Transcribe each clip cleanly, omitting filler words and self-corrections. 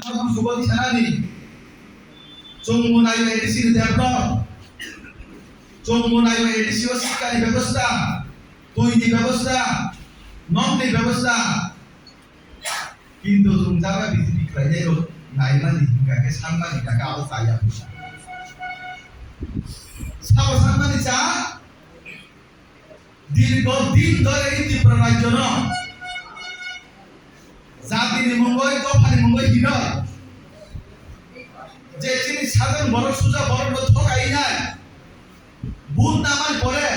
Subadi Sanani, Chongmunayo edisi Debro, Chongmunayo edisi Sikari Begosta, Toini Begosta, Nomni Begosta, Indo Zunzara di Kradero, Naimani, Kakes Hamani, Kakao Saya Pusa. Sao Samani Sa, Dirgo Din Dore di Pranajono, Zati ni Mongoi, Topani Mongoi Hino. যে তিনি সাধারণ বড় সুজা বড় ঠকাই নাই booth নামাল পরে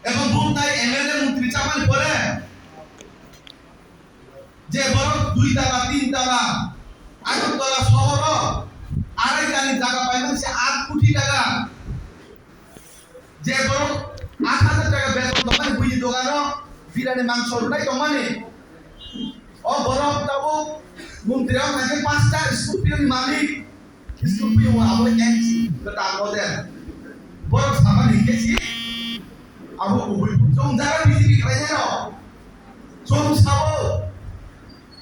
এবং booth নাই MLA মন্ত্রী চামাল পরে যে বড় 2 তলা 3 তলা আগরতলা শহর আড়াই গাড়ি জায়গা পাইবেন সে 8 কোটি টাকা যে বড় 8000 টাকা বেতন দোকানে বুঝি দোকানো বিরিয়ানি মাংস রুটাই দোকানে ও বড় তাবো মন্ত্রীরা নাকি 5টা স্কুটির মালিক স্কুটি ও আবো এনসি কত আগদের বড় সামান হিকেছি আবো উবুল জং জায়গা বিজেপি খাইনে ন জং সাবো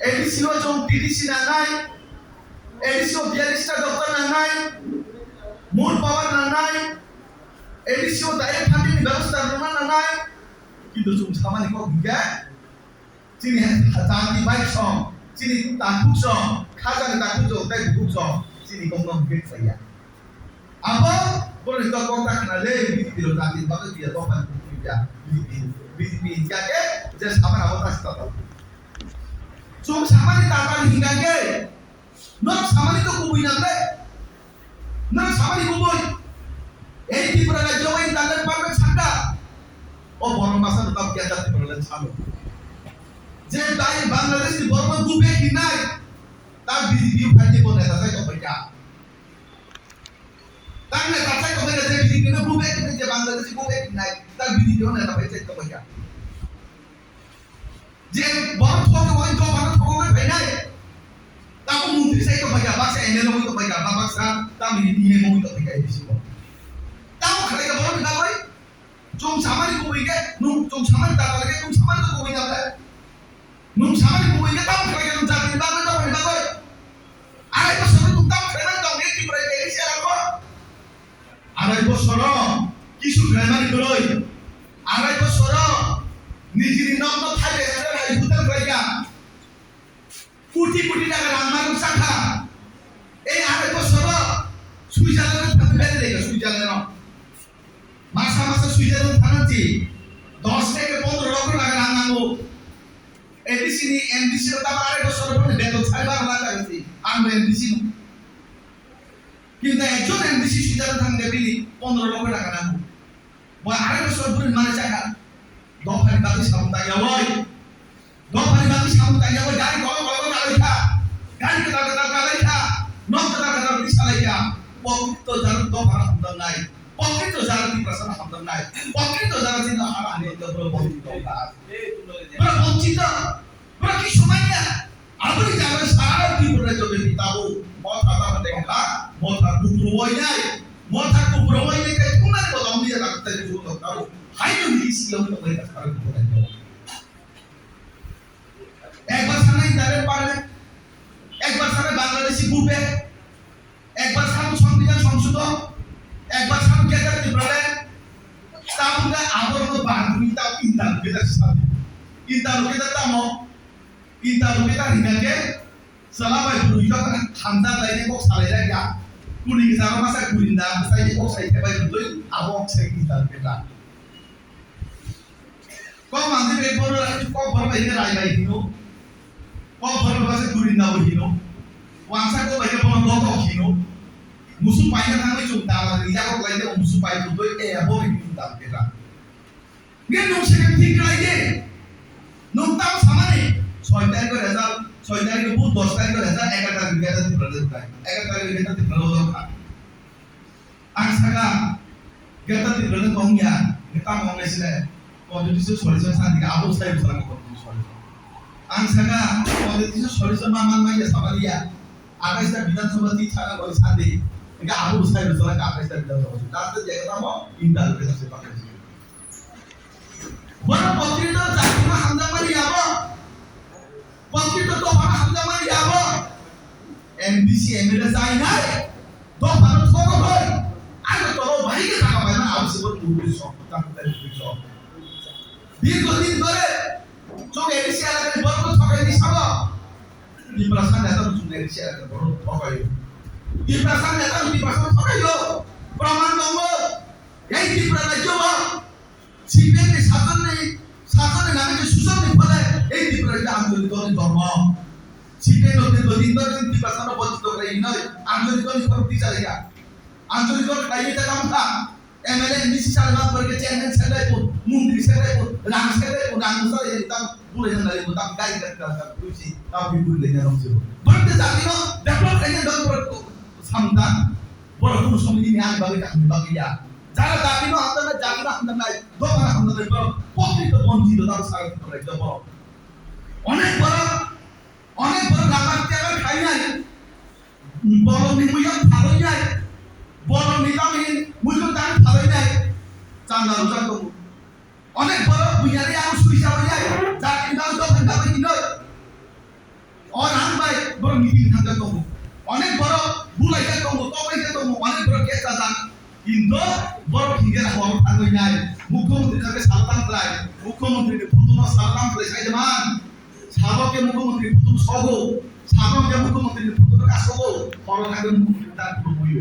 এডিসিও জং টিডিসি না নাই এডিসিও 42টা দপ্তর না নাই মূল পাওয়ার না নাই এডিসিও ডাইরেক্ট ফান্ডিং ব্যবস্থা না নাই কিন্তু জং সামানি কো গিয়া চিনি জাতি বাইক সং চিনি তাকুক সং খাজানে তাকুক জং তাই বুক সং চিনি গঙ্গম গেট সাইয়া apa boleh kau kontak kenal BJP lo tadi bagai dia topan dia BJP jadi jadi sama nama tas tahu so sama ni tata hingga ke no sama ni tu kubui nanti no sama ni kubui di pernah Jawa yang tanda pakai sangka oh borong masa tetap dia jadi pernah salu jadi dari Bangladesh di borong kubui kinai tapi BJP kaji boleh tata kau baca Karena kata kau berada di sini, kena buat kerja Bangladesh buat naik, tapi di mana tak baca kau baca. Jadi baru kau orang kau baru kau orang benar. Tapi mungkin saya kau baca bahasa Indonesia mau kau baca, bahasa tapi ini mau kau baca di sini. Tahu kalau kau baru benar baik, jom sama ni kau baca, jom sama ni tak lagi, jom sama ni kau baca apa? Jom sama ni kau baca, tahu kalau kau jadi benar benar benar baik. Ada itu sebab tu tahu kerana kau ni kita berada di sini apa? আড়াই বছর কিছু গ্রামারি করই আড়াই বছর নিজের নগ্ন থাকে হুতেল জায়গা কোটি কোটি টাকা রান্নার শাখা এই আড়াই বছর সুইজারল্যান্ড থাকতে বেড়ে দেখে সুইজারল্যান্ড মাসে মাসে সুইজারল্যান্ড থানাচ্ছি 10 থেকে 15 লক্ষ টাকা রান্নাবো এডিসি এমডিসি তার আড়াই বছর পরে বেতন 6.5 লাখ টাকা দিচ্ছি আমরা এমডিসি কিন্তু একজন এমডিসি সুইজারল্যান্ড থাকতে বিলি 15 লক্ষ টাকা নামো মই আড়াই বছর ধরে মানে টাকা দফারি বাকি সামতাই যাবই দফারি বাকি সামতাই যাবই গাড়ি গল গল গাড়িটা গাড়ি কথা গাড়িটা নক কথা বিশালাইয়া পবিত্র যার দফার হামদার নাই পবিত্র যার কি প্রশ্ন হামদার নাই পবিত্র যার দিন হারা আনি তো পবিত্র কাজ বড় বঞ্চিত বড় কি সময় না আপনি যাবেন সারা কি করে যাবে পিতাবু মাথা দেখা মাথা কুকুর হই নাই মাথা কুকুর হই নাই কে কোনার কথা আমি যা করতে শুরু করতাম হাই তো দিছি আমি তো বলে কাজ করে একবার সামনে দাঁড়ে পারবে একবার সামনে বাংলাদেশি গ্রুপে একবার সামনে সংবিধান সংশোধন একবার সামনে কেদার ত্রিপুরা তাহলে আবরণ বাংলা ইন্টার কেদার সামনে ইন্টার কেদার তামো ইন্টার কেদার হিনাকে selama itu juga kan hamda lainnya kok salah ya kuning sama masa kuning dah saya kok saya terbaik betul awak saya kita beda kok mandi bepor kok berapa ini rai rai hino kok berapa masa kuning dah hino wangsa kok banyak pemain kok hino musuh payah kami cuma dia kok lainnya musuh payah betul awak kita beda dia nung second thing lagi nung tahu sama nih soalnya itu result 6 তারিখে বুধ 10 তারিখে result 11 তারিখে গেছে ত্রিপুরা দেখায় 11 তারিখে গেছে ত্রিপুরা লোকা আংসাগা গেছে ত্রিপুরা কমিয়া এটা মঙ্গলেছিলে কন্ডিশন সলিউশন সাদিকে অবস্থায় বসরা কন্ডিশন আংসাগা কন্ডিশন সলিউশন মামান মাইয়া সাবালিয়া 28টা বিধানসভা তি ছাড়া করে সাদি এটা অবস্থায় বসরা 28টা বিধানসভা তাতে জায়গা নাম ইন্টার পেছে পাকাইছে বড় পত্রিকা জাতিমা হামদা মারি যাব পত্রিকা তো হামদা মারি যাব MDC MLA যায় নাই তো ভারত কত হয় আগে তো ভাইকে টাকা পায় না আবশ্যক পুরো সব তাদের সব দীর্ঘদিন ধরে যোগ MDC এলাকায় বড় ঠকাই দিছাব নির্বাচন নেতা শুনে MDC এলাকায় বড় ঠকাই নির্বাচন নেতা নির্বাচন ঠকাইলো প্রমাণ দঙ্গ এই ত্রিপুরা রাজ্য সিপিএম শাসনে নামে যে শোষণ ফলে এই ত্রিপুরা রাজ্য আঞ্চলিক দলের জন্ম সিপিএম দীর্ঘদিন ধরে নির্বাচন বঞ্চিত করে এই নয় আঞ্চলিক দল করতে চালে গা আঞ্চলিক দল কাইতে কামটা এমএলএ এমডিসি চালনা করে চেয়ারম্যান সেক্রেটারি মন্ত্রী সেক্রেটারি রাং সেক্রেটারি রাং সরে যেতাম পুরো জানালে তাম গাড়ি কাটতে খুশি তাও বিপুল লেগে রয়েছে বলতে জানিন ডেভেলপ এনে দল সামনা বড় কোনো সমিতি নিয়ে আনবাগে বাকিয়া যারা দাবি না আপনারা জানি না আপনারা দোকান আপনাদের প্রকৃত বঞ্চিত তার স্বাগত করে যাব অনেক বড় রাবার টেবার খাই নাই বড় নিমুইয়া ভালো যায় বড় নিলামহীন মূল্য দাম ভালো যায় চান্দা রোজা তো অনেক বড় বুঝারে আর সুইসা হয়ে যায় যা কিনা দোকান দাবি কিনা और हम भाई बड़ा मीटिंग था तो অনেক বড় বুলাইতে তো তবাইতে তো অনেক বড় কেস আছে কিন্তু বড় ফিগার হওয়ার ভালো নাই মুখ্যমন্ত্রী কাছে সালাম প্রায় মুখ্যমন্ত্রী প্রথম সালাম প্রায় সাইদমান সাবকে মুখ্যমন্ত্রী প্রথম সহ সাবকে মুখ্যমন্ত্রী প্রথম কাজ সহ বড় থাকে মুখ্যমন্ত্রী তার প্রভুই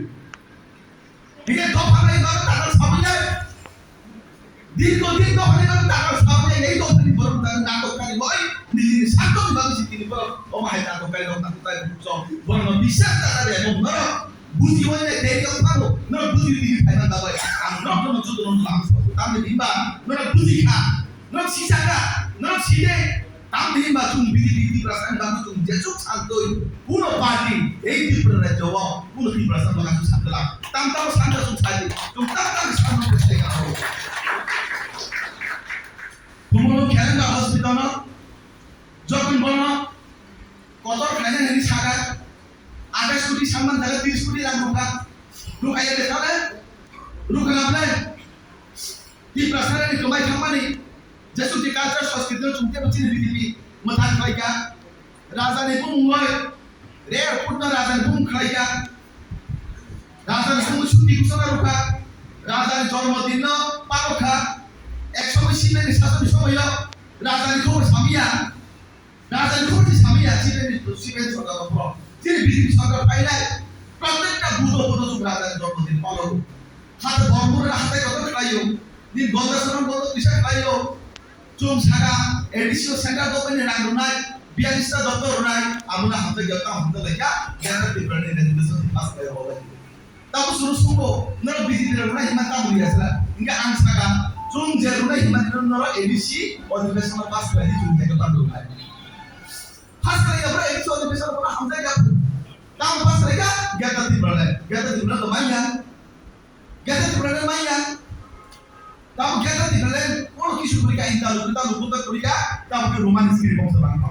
ঠিক আছে দফাই দল টাকা সামনে দীর্ঘদিন দফাই দল টাকা সামনে এই দফাই বড় নাটককারী হয় নিজের স্বার্থ বিভাগ সিদ্ধিনি বড় ও মাই নাটককারী দল তাই বড় বিশ্বাস তাদের এবং না বুঝি হয়ে দেই পাবো না বুঝি দিই ফাইনা দাবাই আমরা কোনো যুদ্ধ নাম তামে দিবা না বুঝি খা না সিসাকা না সিদে তাম দিবা তুমি বিজেপি দি প্রশাসন দাম তুমি যেসব শান্তই পুরো পার্টি এই ত্রিপুরা রাজ্য পুরো ত্রিপুরা শান্ত লাগা শান্ত লাগ তাম তাম শান্ত সুছাই তুমি তাম শান্ত করতে কাও কোনো খেলেন হসপিটাল যখন বলো কত খাইলেন এই সাগা 28 কোটি সম্মান জায়গা 30 কোটি লাখ টাকা রুকাইয়া দেখালে রুকালাবলে কি প্রশাসনের কমাই খামানি যেসব যে কালচার সংস্কৃতি চুমতে বলছি বিজেপি মাথান খাইকা রাজধানী বুময় রে পূর্ণ রাজধানী বুম খাইকা রাজধানী ছুটি ঘোষণা রুকা রাজধানী জন্মদিন পালখা একসময় শিবের শাসন সময় রাজধানী খবর সামিয়া রাজধানী খবর সামিয়া শিবের সরকার তিনি বিজেপি সরকার পাইলে প্রত্যেকটা বুধ রাজধানী জন্মদিন পালন হাতে বর্মরের হাতে কত খাইও দিন গন্ধাসরণ কত বিষয় খাইও চুম সাগা এডিশনাল সেন্টার দোকানে রাখলো নাই 42টা দপ্তর নাই আমরা হাতে গেতা হাতে লেখা গ্যারান্টি ডিফারেন্ট এডুকেশন পাস করে হবে তারপর শুরু শুরু নর বিজেপি রা হিমান তা বলি আসলা ইনকা আন সাগা চুম জেরুনা হিমান নর এডিসি অধিবেশন পাস করে চুম থেকে পাবলো নাই পাস করে আমরা এডিসি অধিবেশন পর হামজা গা কাম পাস করে গেতা ডিফারেন্ট তো মাইয়া গেতা ডিফারেন্ট মাইয়া তাও গেতা ডিফারেন্ট কোনো কিছু করি কা ইন্টারভিউ তা লুকুতা করি কা তাও রোমান স্ক্রিপ্ট বংশ বাংলা